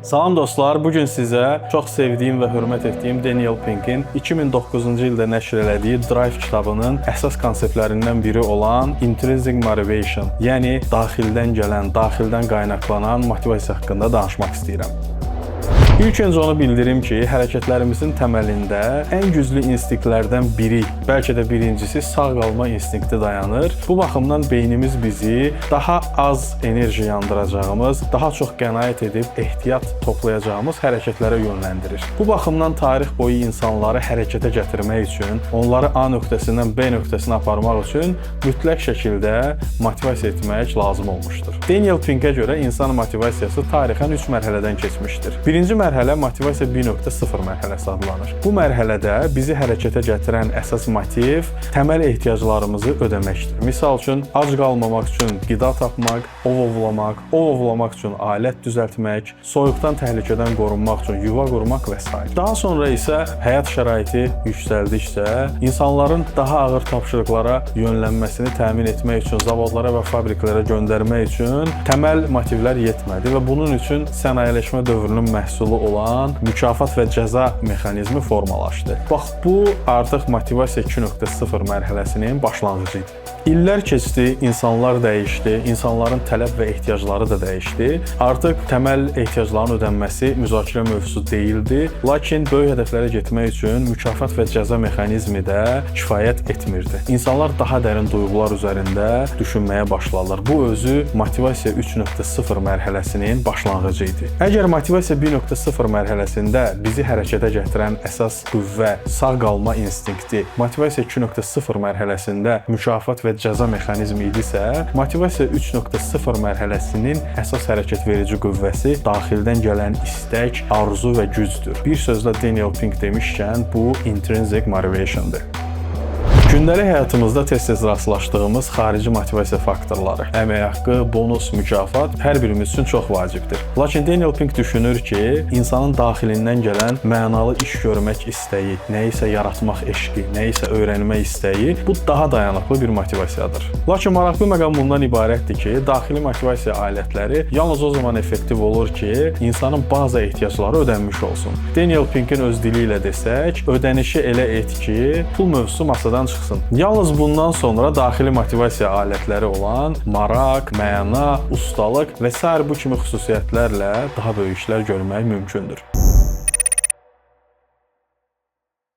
Salam dostlar, bugün sizə çox sevdiyim və hörmət etdiyim Daniel Pink'in 2009-cu ildə nəşr elədiyi Drive kitabının əsas konseptlərindən biri olan Intrinsic Motivation, yəni daxildən gələn, daxildən qaynaqlanan motivasiya haqqında danışmaq istəyirəm. İlk öncə onu bildirim ki, hərəkətlərimizin təməlində ən güclü instinktlərdən biri, bəlkə də birincisi sağ qalma instinkti dayanır. Bu baxımdan beynimiz bizi daha az enerji yandıracağımız, daha çox qənaət edib ehtiyat toplayacağımız hərəkətlərə yönləndirir. Bu baxımdan tarix boyu insanları hərəkətə gətirmək üçün, onları A nöqtəsindən B nöqtəsinə aparmaq üçün mütləq şəkildə motivasiya etmək lazım olmuşdur. Daniel Pink'ə görə insan motivasiyası tarixən 3 mərhələdən keçmişdir. Birinci mərhələ motivasiya 1.0 mərhələsi adlanır. Bu mərhələdə bizi hərəkətə gətirən əsas motiv təməl ehtiyaclarımızı ödəməkdir. Misal üçün, ac qalmamaq üçün qida tapmaq, ov ovlamaq üçün alət düzəltmək, soyuqdan, təhlükədən qorunmaq üçün yuva qurmaq və s. Daha sonra isə həyat şəraiti yüksəldikcə insanların daha ağır tapşırıqlara yönlənməsini təmin etmək üçün, zavodlara və fabriklərə göndərmək üçün təməl motivlər yetmədi və bunun üçün sənayeləşmə dövrünün məhsulu olan mükafat və cəza mexanizmi formalaşdı. Bax, bu artıq motivasiya 2.0 mərhələsinin başlanğıcı idi. İllər keçdi, insanlar dəyişdi, insanların tələb və ehtiyacları da dəyişdi. Artıq təməl ehtiyacların ödənməsi müzakirə mövzusu deyildi, lakin böyük hədəflərə getmək üçün mükafat və cəza mexanizmi də kifayət etmirdi. İnsanlar daha dərin duyğular üzərində düşünməyə başladılar. Bu özü motivasiya 3.0 mərhələsinin başlanğıcı idi. Əgər motivasiya 1.0 mərhələsində bizi hərəkətə gətirən əsas qüvvə sağ qalma instinkti, motivasiya 2.0 mərhələsində mükafat və cəza mexanizmi idisə, motivasiya 3.0 mərhələsinin əsas hərəkət verici qüvvəsi daxildən gələn istək, arzu və gücdür. Bir sözlə Daniel Pink demişkən, bu intrinsic motivation'dır. Gündəlik həyatımızda tez-tez rastlaşdığımız xarici motivasiya faktorları, əmək haqqı, bonus, mükafat hər birimiz üçün çox vacibdir. Lakin Daniel Pink düşünür ki, insanın daxilindən gələn mənalı iş görmək istəyi, nəyisə yaratmaq eşqi, nəyisə öyrənmək istəyi bu daha dayanıqlı bir motivasiyadır. Lakin maraqlı məqam bundan ibarətdir ki, daxili motivasiya alətləri yalnız o zaman effektiv olur ki, insanın baza ehtiyacları ödənmiş olsun. Daniel Pink'in öz dili ilə desək, ödənişi elə et ki, pul mövzusu masadan çıxsın. Yalnız bundan sonra daxili motivasiya alətləri olan maraq, məna, ustalıq və s. bu kimi xüsusiyyətlərlə daha böyük işlər görmək mümkündür.